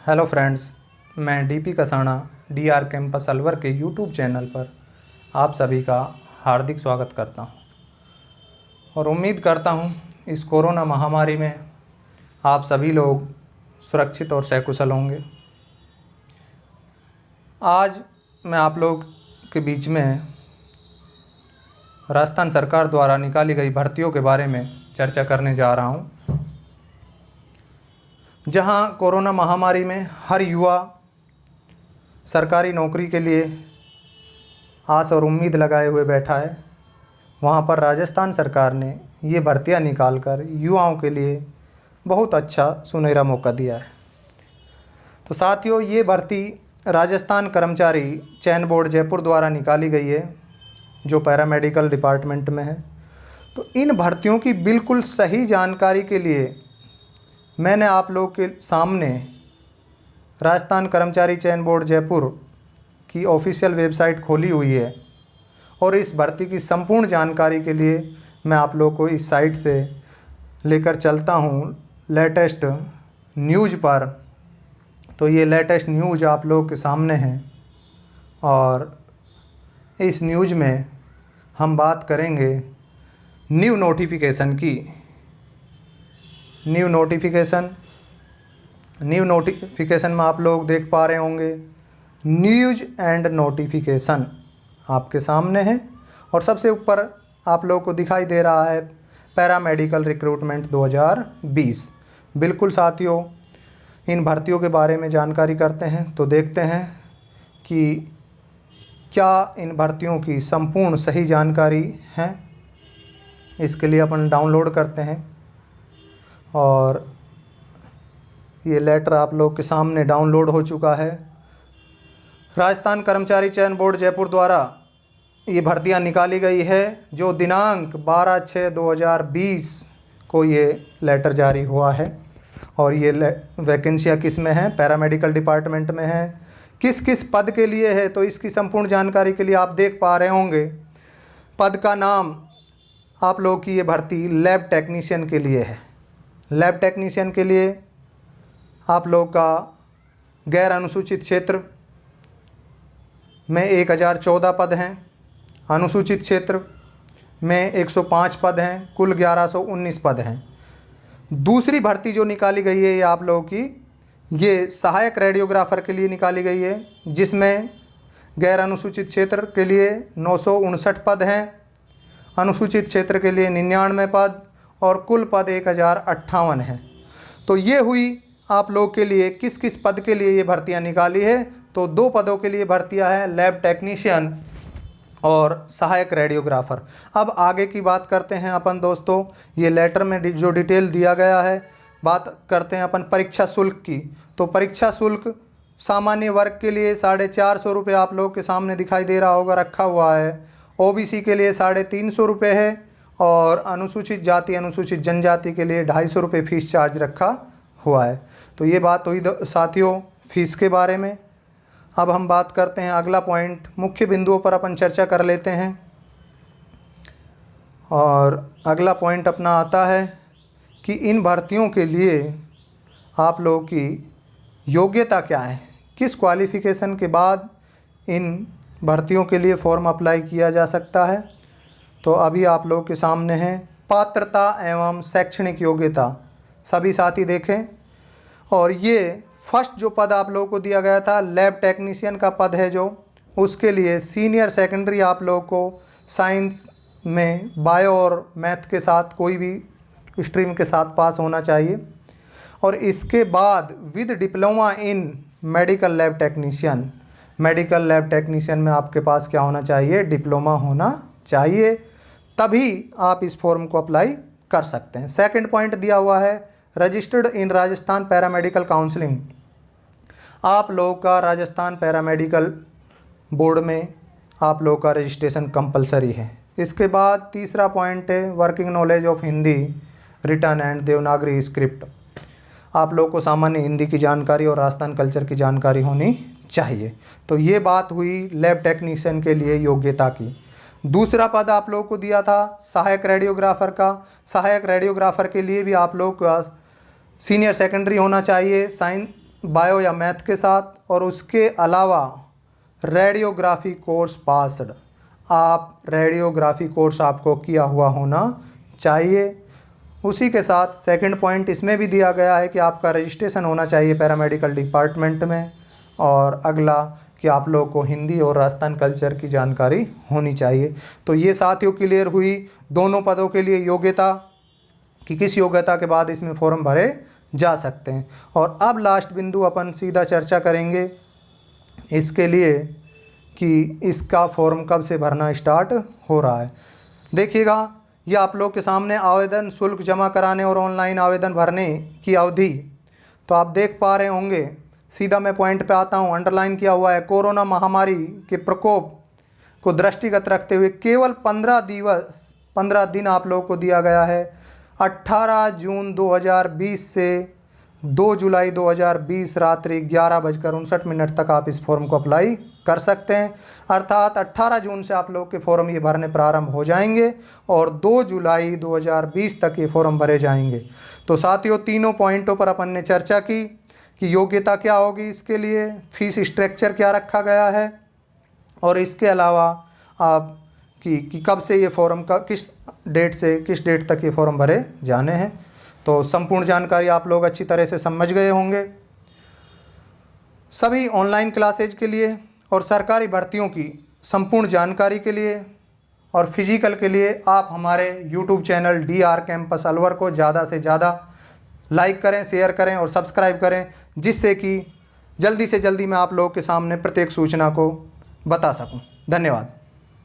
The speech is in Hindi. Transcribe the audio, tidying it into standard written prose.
हेलो फ्रेंड्स, मैं DP Kasana DR campus Alwar के यूट्यूब चैनल पर आप सभी का हार्दिक स्वागत करता हूं और उम्मीद करता हूं इस कोरोना महामारी में आप सभी लोग सुरक्षित और सकुशल होंगे। आज मैं आप लोग के बीच में राजस्थान सरकार द्वारा निकाली गई भर्तियों के बारे में चर्चा करने जा रहा हूं, जहां कोरोना महामारी में हर युवा सरकारी नौकरी के लिए आस और उम्मीद लगाए हुए बैठा है। वहां पर राजस्थान सरकार ने ये भर्तियां निकालकर युवाओं के लिए बहुत अच्छा सुनहरा मौका दिया है। तो साथियों, ये भर्ती राजस्थान कर्मचारी चयन बोर्ड जयपुर द्वारा निकाली गई है, जो पैरामेडिकल डिपार्टमेंट में है। तो इन भर्तियों की बिल्कुल सही जानकारी के लिए मैंने आप लोगों के सामने राजस्थान कर्मचारी चयन बोर्ड जयपुर की ऑफिशियल वेबसाइट खोली हुई है और इस भर्ती की संपूर्ण जानकारी के लिए मैं आप लोगों को इस साइट से लेकर चलता हूं लेटेस्ट न्यूज़ पर। तो ये लेटेस्ट न्यूज़ आप लोगों के सामने है और इस न्यूज़ में हम बात करेंगे न्यू नोटिफिकेशन की। न्यू नोटिफिकेशन में आप लोग देख पा रहे होंगे न्यूज़ एंड नोटिफिकेशन आपके सामने है और सबसे ऊपर आप लोगों को दिखाई दे रहा है पैरामेडिकल रिक्रूटमेंट 2020। बिल्कुल साथियों, इन भर्तियों के बारे में जानकारी करते हैं तो देखते हैं कि क्या इन भर्तियों की संपूर्ण सही जानकारी है। इसके लिए अपन डाउनलोड करते हैं और ये लेटर आप लोग के सामने डाउनलोड हो चुका है। राजस्थान कर्मचारी चयन बोर्ड जयपुर द्वारा ये भर्तियां निकाली गई है, जो दिनांक 12/6/2020 को ये लेटर जारी हुआ है। और ये वैकेंसियाँ किस में हैं? पैरामेडिकल डिपार्टमेंट में है। किस किस पद के लिए है, तो इसकी संपूर्ण जानकारी के लिए आप देख पा रहे होंगे पद का नाम आप लोगों की ये भर्ती लैब टेक्नीशियन के लिए है। लैब टेक्नीशियन के लिए आप लोग का गैर अनुसूचित क्षेत्र में 1014 पद हैं, अनुसूचित क्षेत्र में 105 पद हैं, कुल 1119 पद हैं। दूसरी भर्ती जो निकाली गई है ये आप लोगों की ये सहायक रेडियोग्राफर के लिए निकाली गई है, जिसमें गैर अनुसूचित क्षेत्र के लिए 959 पद हैं, अनुसूचित क्षेत्र के लिए 99 पद और कुल पद 1058 हैं। तो ये हुई आप लोग के लिए किस किस पद के लिए ये भर्तियां निकाली है। तो 2 पदों के लिए भर्तियां हैं, लैब टेक्नीशियन और सहायक रेडियोग्राफर। अब आगे की बात करते हैं अपन दोस्तों। ये लेटर में जो डिटेल दिया गया है, बात करते हैं अपन परीक्षा शुल्क की। तो परीक्षा शुल्क सामान्य वर्ग के लिए 450 रुपये आप लोग के सामने दिखाई दे रहा होगा रखा हुआ है। ओबीसी के लिए 350 रुपये है और अनुसूचित जाति अनुसूचित जनजाति के लिए 250 रुपये फीस चार्ज रखा हुआ है। तो ये बात हुई साथियों फीस के बारे में। अब हम बात करते हैं अगला पॉइंट, मुख्य बिंदुओं पर अपन चर्चा कर लेते हैं। और अगला पॉइंट अपना आता है कि इन भर्तियों के लिए आप लोगों की योग्यता क्या है, किस क्वालिफ़िकेशन के बाद इन भर्तियों के लिए फॉर्म अप्लाई किया जा सकता है। तो अभी आप लोगों के सामने है पात्रता एवं शैक्षणिक योग्यता। सभी साथी देखें। और ये फर्स्ट जो पद आप लोगों को दिया गया था लैब टेक्नीशियन का पद है, जो उसके लिए सीनियर सेकेंडरी आप लोगों को साइंस में बायो और मैथ के साथ कोई भी स्ट्रीम के साथ पास होना चाहिए। और इसके बाद with diploma in medical lab technician, medical lab technician में आपके पास क्या होना चाहिए? डिप्लोमा होना चाहिए, तभी आप इस फॉर्म को अप्लाई कर सकते हैं। सेकंड पॉइंट दिया हुआ है registered in Rajasthan paramedical counselling. आप लोगों का राजस्थान पैरामेडिकल बोर्ड में आप लोगों का रजिस्ट्रेशन कंपलसरी है। इसके बाद तीसरा पॉइंट है working knowledge of Hindi written and Devanagari script. आप लोगों को सामान्य हिंदी की जानकारी और राजस्थान कल्चर की जानकारी होनी चाहिए। तो ये बात हुई लैब टेक्नीशियन के लिए योग्यता की। दूसरा पद आप लोगों को दिया था सहायक रेडियोग्राफर का। सहायक रेडियोग्राफर के लिए भी आप लोग का सीनियर सेकेंडरी होना चाहिए बायो या मैथ के साथ, और उसके अलावा रेडियोग्राफी कोर्स पास्ड, आप रेडियोग्राफी कोर्स आपको किया हुआ होना चाहिए। उसी के साथ सेकंड पॉइंट इसमें भी दिया गया है कि आपका रजिस्ट्रेशन होना चाहिए पैरामेडिकल डिपार्टमेंट में, और अगला कि आप लोग को हिंदी और राजस्थान कल्चर की जानकारी होनी चाहिए। तो ये साथियों क्लियर हुई दोनों पदों के लिए योग्यता, कि किस योग्यता के बाद इसमें फॉर्म भरे जा सकते हैं। और अब लास्ट बिंदु अपन सीधा चर्चा करेंगे इसके लिए कि इसका फॉर्म कब से भरना स्टार्ट हो रहा है। देखिएगा, ये आप लोग के सामने आवेदन शुल्क जमा कराने और ऑनलाइन आवेदन भरने की अवधि तो आप देख पा रहे होंगे। सीधा मैं पॉइंट पे आता हूँ, अंडरलाइन किया हुआ है, कोरोना महामारी के प्रकोप को दृष्टिगत रखते हुए केवल 15 दिन आप लोग को दिया गया है। 18 जून 2020 से 2 जुलाई 2020 रात्रि 11:59 तक आप इस फॉर्म को अप्लाई कर सकते हैं। अर्थात 18 जून से आप लोग के फॉर्म ये भरने प्रारंभ हो जाएंगे और 2 जुलाई 2020 तक ये फॉर्म भरे जाएंगे। तो साथियों, तीनों पॉइंटों पर अपन ने चर्चा की कि योग्यता क्या होगी इसके लिए, फीस स्ट्रक्चर क्या रखा गया है, और इसके अलावा आप कि कब से ये फॉर्म का किस डेट से किस डेट तक ये फॉर्म भरे जाने हैं। तो संपूर्ण जानकारी आप लोग अच्छी तरह से समझ गए होंगे। सभी ऑनलाइन क्लासेज के लिए और सरकारी भर्तियों की संपूर्ण जानकारी के लिए और फिजिकल के लिए आप हमारे YouTube channel DR campus Alwar को ज़्यादा से ज़्यादा लाइक करें, शेयर करें और सब्सक्राइब करें, जिससे कि जल्दी से जल्दी मैं आप लोगों के सामने प्रत्येक सूचना को बता सकूं। धन्यवाद।